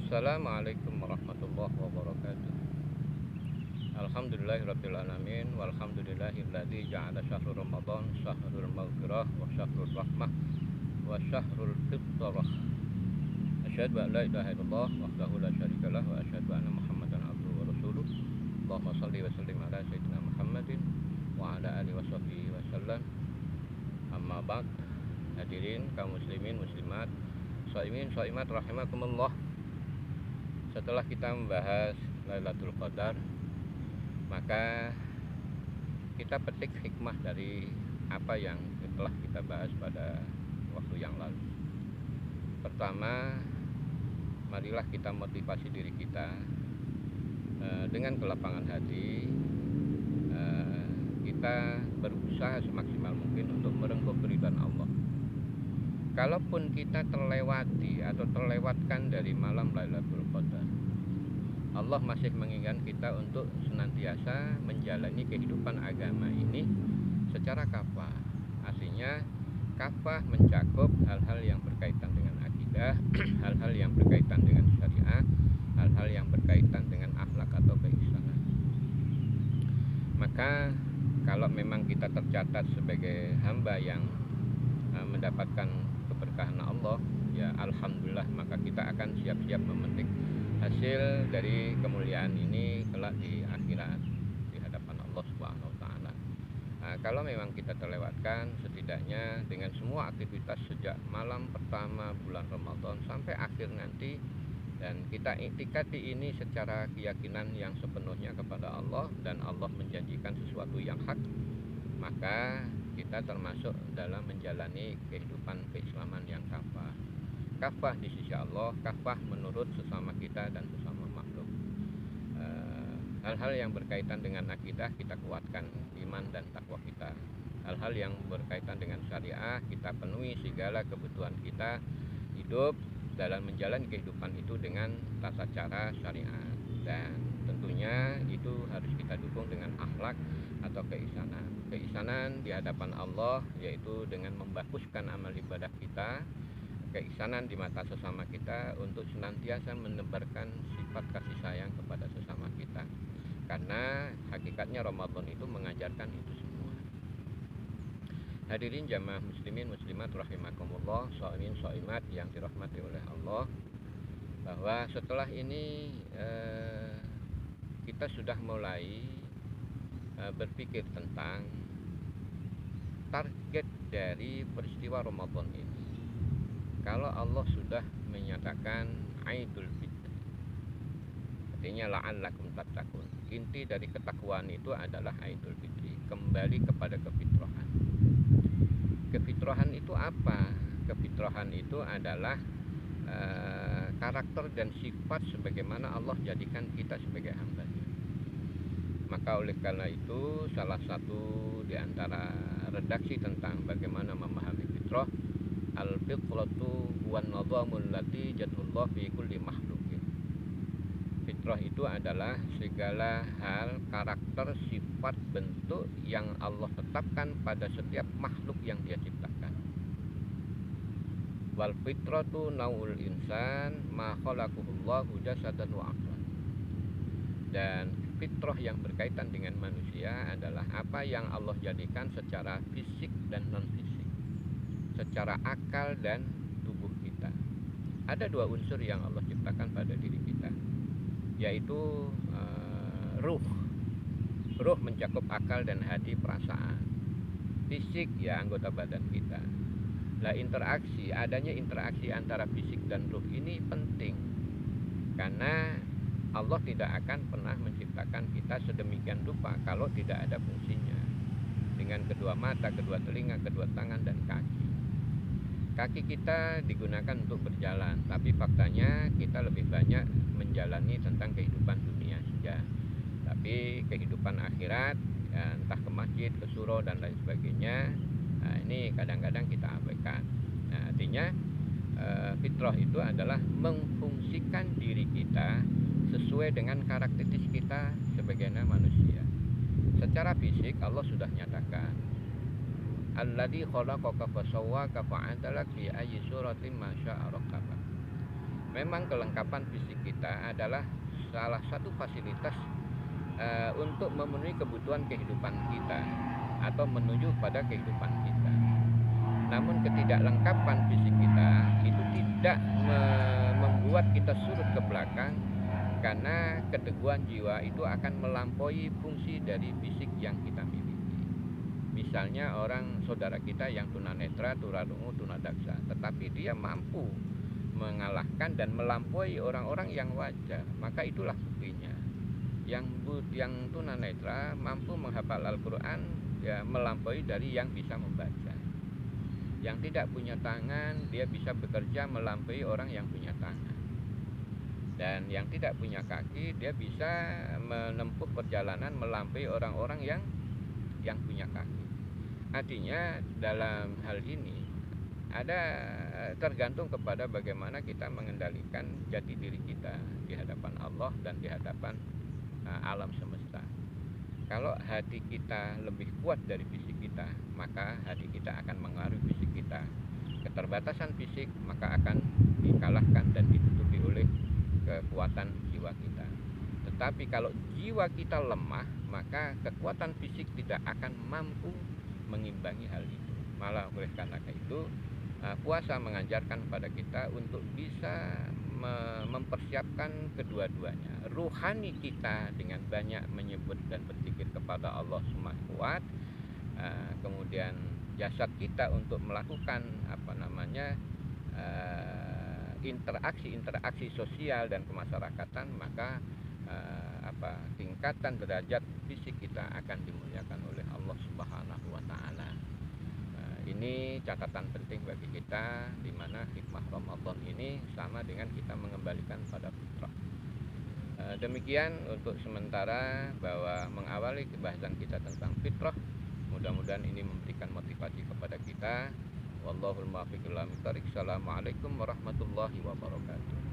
Assalamualaikum warahmatullahi wabarakatuh. Alhamdulillahirrabbilalamin. Walhamdulillahilladzi ja'ala syahrul Ramadan syahrul maghfirah wa syahrul rahmah wa syahrul fitrah. Asyhadu an la ilaha illallah wahdahu la syarikalah wa asyhadu anna Muhammadan abduhu wa rasuluh. Allahumma shalli wa sallim ala sayyidina Muhammadin wa ala alihi washabbihi wasallam. Amma ba'd. Hadirin kaum muslimin muslimat, shaimin shaimat rahimakumullah. Setelah kita membahas Lailatul Qadar, maka kita petik hikmah dari apa yang telah kita bahas pada waktu yang lalu. Pertama, marilah kita motivasi diri kita dengan kelapangan hati. Kita berusaha semaksimal mungkin untuk merengkuh keridhaan Allah. Kalaupun kita terlewati atau terlewatkan dari malam Lailatul Qadar, Allah masih menginginkan kita untuk senantiasa menjalani kehidupan agama ini secara kafah. Artinya kafah mencakup hal-hal yang berkaitan dengan akidah, hal-hal yang berkaitan dengan syariah, hal-hal yang berkaitan dengan akhlak atau keislaman. Maka kalau memang kita tercatat sebagai hamba yang mendapatkan keberkahan Allah, ya alhamdulillah, maka kita akan siap-siap memetik hasil dari kemuliaan ini kelak di akhirat di hadapan Allah Subhanahu wa taala. Kalau memang kita terlewatkan, setidaknya dengan semua aktivitas sejak malam pertama bulan Ramadan sampai akhir nanti, dan kita iktikadi ini secara keyakinan yang sepenuhnya kepada Allah, dan Allah menjanjikan sesuatu yang hak, maka kita termasuk dalam menjalani kehidupan keislaman yang kafah. Kafah di sisi Allah, kafah menurut sesama kita dan sesama makhluk. Hal-hal yang berkaitan dengan akidah kita kuatkan iman dan takwa kita. Hal-hal yang berkaitan dengan syariah kita penuhi segala kebutuhan kita hidup dalam menjalani kehidupan itu dengan tata cara syariat, dan tentunya itu harus kita dukung dengan akhlak atau keisanan. Keisanan di hadapan Allah yaitu dengan membaguskan amal ibadah kita, keisanan di mata sesama kita untuk senantiasa menebarkan sifat kasih sayang kepada sesama kita, karena hakikatnya Ramadan itu mengajarkan itu semua. Hadirin jamaah muslimin muslimat rahimakumullah, shaimin shaimat yang dirahmati oleh Allah, bahwa setelah ini kita sudah mulai berpikir tentang target dari peristiwa Ramadan ini. Kalau Allah sudah menyatakan Aidul Fitri, artinya la'allakum tattaqun. Inti dari ketakwaan itu adalah Aidul Fitri, kembali kepada kefitrahan. Kefitrahan itu apa? Kefitrahan itu adalah karakter dan sifat sebagaimana Allah jadikan kita sebagai hamba-Nya. Maka oleh karena itu, salah satu di antara redaksi tentang bagaimana memahami fitrah, al-fitratu wan nadhamul lati jadullah fi kulli makhluqin. Fitrah itu adalah segala hal, karakter, sifat, bentuk yang Allah tetapkan pada setiap makhluk yang Dia ciptakan. Wal fitratu naul insan ma khalaqahullahu jasadan wa aqlan. Dan fitrah yang berkaitan dengan manusia adalah apa yang Allah jadikan secara fisik dan non fisik, secara akal dan tubuh kita. Ada dua unsur yang Allah ciptakan pada diri kita, yaitu ruh. Ruh mencakup akal dan hati, perasaan. Fisik ya anggota badan kita. Lah adanya interaksi antara fisik dan ruh ini penting, karena Allah tidak akan pernah menciptakan kita sedemikian rupa kalau tidak ada fungsinya. Dengan kedua mata, kedua telinga, kedua tangan, dan kaki. Kaki kita digunakan untuk berjalan, tapi faktanya kita lebih banyak menjalani tentang kehidupan dunia saja. Tapi kehidupan akhirat, ya, entah ke masjid, ke surau, dan lain sebagainya, nah, ini kadang-kadang kita abaikan. Nah, artinya fitrah itu adalah memfungsikan diri kita sesuai dengan karakteristik kita sebagai manusia. Secara fisik Allah sudah nyatakan, alladzi khalaqaka fasawwaka fa'adalak fi ayyi suratin ma syaa rakkabak. memang kelengkapan fisik kita adalah salah satu fasilitas untuk memenuhi kebutuhan kehidupan kita atau menuju pada kehidupan kita. Namun ketidaklengkapan fisik kita itu tidak membuat kita surut ke belakang, karena keteguhan jiwa itu akan melampaui fungsi dari fisik yang kita miliki. Misalnya orang saudara kita yang tunanetra, tunarungu, tunadaksa, tetapi dia mampu mengalahkan dan melampaui orang-orang yang wajar, maka itulah buktinya. Yang tunanetra mampu menghafal Al-Quran ya melampaui dari yang bisa membaca. Yang tidak punya tangan, dia bisa bekerja melampaui orang yang punya tangan. Dan yang tidak punya kaki, dia bisa menempuh perjalanan melampaui orang-orang yang punya kaki. Artinya dalam hal ini ada tergantung kepada bagaimana kita mengendalikan jati diri kita di hadapan Allah dan di hadapan alam semesta. Kalau hati kita lebih kuat dari fisik kita, maka hati kita akan mengaruhi fisik kita. Keterbatasan fisik maka akan dikalahkan dan ditutupi oleh kekuatan jiwa kita. Tetapi kalau jiwa kita lemah, maka kekuatan fisik tidak akan mampu mengimbangi hal itu. Malah oleh karena itu puasa mengajarkan kepada kita untuk bisa mempersiapkan kedua-duanya. Ruhani kita dengan banyak menyebut dan berzikir kepada Allah semakin kuat, kemudian jasad kita untuk melakukan interaksi sosial dan kemasyarakatan, maka tingkatan derajat fisik kita akan dimuliakan oleh Allah Subhanahu wa taala. Ini catatan penting bagi kita, di mana hikmah Ramadan ini sama dengan kita mengembalikan pada fitrah. Demikian untuk sementara bahwa mengawali kebahasan kita tentang fitrah. Mudah-mudahan ini memberikan motivasi kepada kita. Wallahul muwaffiq ila aqwamit thoriq. Assalamualaikum warahmatullahi wabarakatuh.